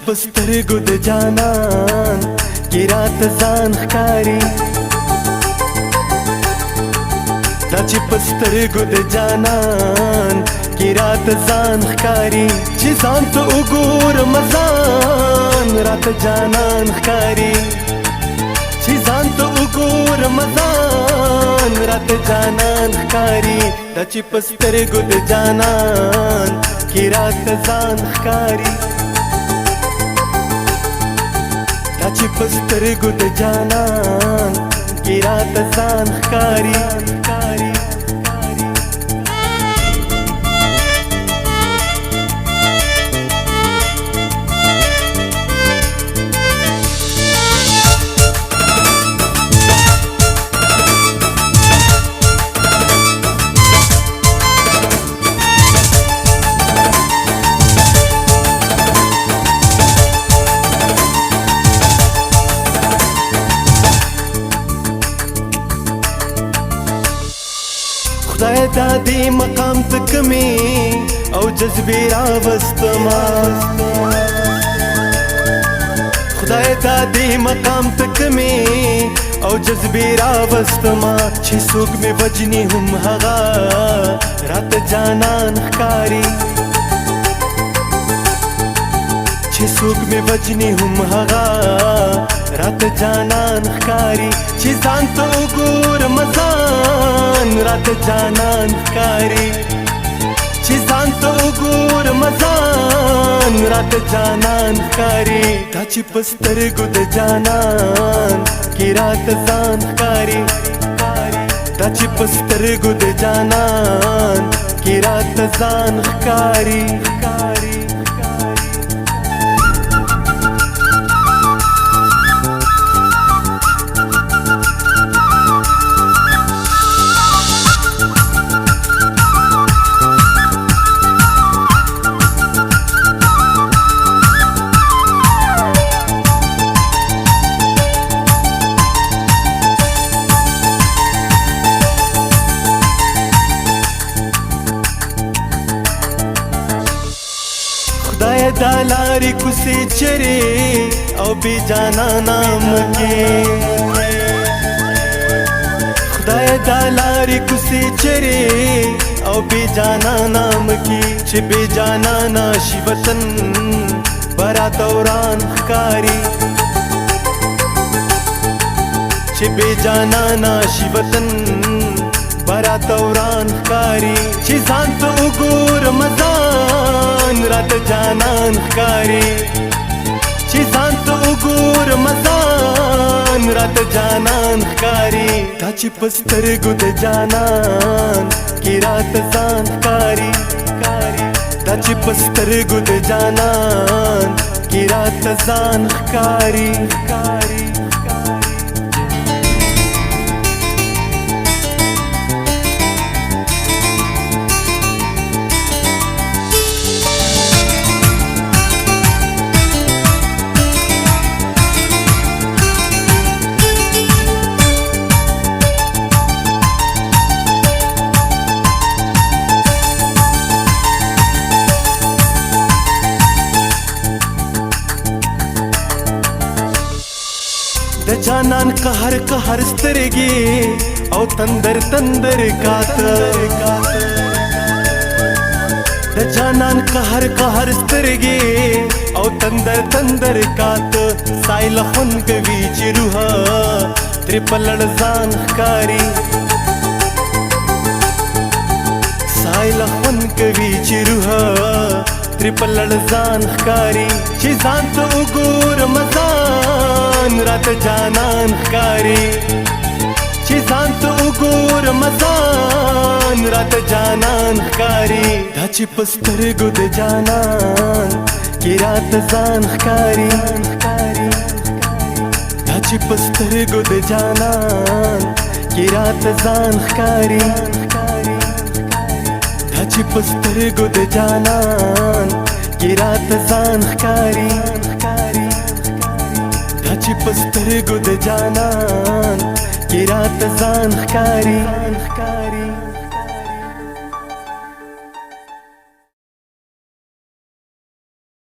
پسترګو د جانان کې رات ځان ښکاري دا چې پسترګو د جانان کې رات ځان ښکاري چې ځان ته وګورم ځان رات جانان ښکاري چې ځان ته وګورم ځان رات جانان ښکاري دا چې پسترګو د جانان کې رات ځان ښکاري دا چې پسترګو د جانان کې رات ځان ښکاري خدای دا دې مقام ته کمې او جذبې راوستما خدای دا دې مقام ته کمې او جذبې راوستما چې څوک مې وجني هم هغه راته جانان ښکاري چې څوک مې وجني هم هغه راته جانان ښکاري چې ځان ته وګورم ځان راته جانان ښکاري چې ځان ته وګورم ځان راته جانان ښکاري دا چې په سترګو د جانان کې راته ځان ښکاري دا چې په سترګو د جانان کې راته ځان ښکاري خدای دا لارې کوڅې چرې او بې جانا نام کې خدای دا لارې کوڅې چرې او بې جانا نام کې چې بې جانا ناشي وطن برا دوران ښکاري چې بې جانا ناشي وطن برا دوران ښکاري چې ځان ته وګورم ځان راته جانان ښکاري چې ځان ته وګورم ځان راته جانان ښکاري دا چې په سترګو د جانان کې راته ځان ښکاري دا چې په سترګو د جانان کې راته ځان ښکاري د جانان قهر قهر سترګې او تندر تندر کاته د جانان قهر قهر سترګې او تندر تندر کاته سایل خون کوي چې روح تر پلړ ځان ښکاري سایل خون کوي چې روح تر پلړ ځان ښکاري چې ځان ته وګورم ځان راته جانان ښکاري چې ځان ته وګورم ځان راته جانان ښکاري دا چې په سترګو د جانان کې راته ځان ښکاري دا چې په سترګو د جانان کې راته ځان ښکاري دا چې په سترګو د جانان کې راته ځان ښکاري دا چې په سترګو د جانان کې راته ځان ښکاري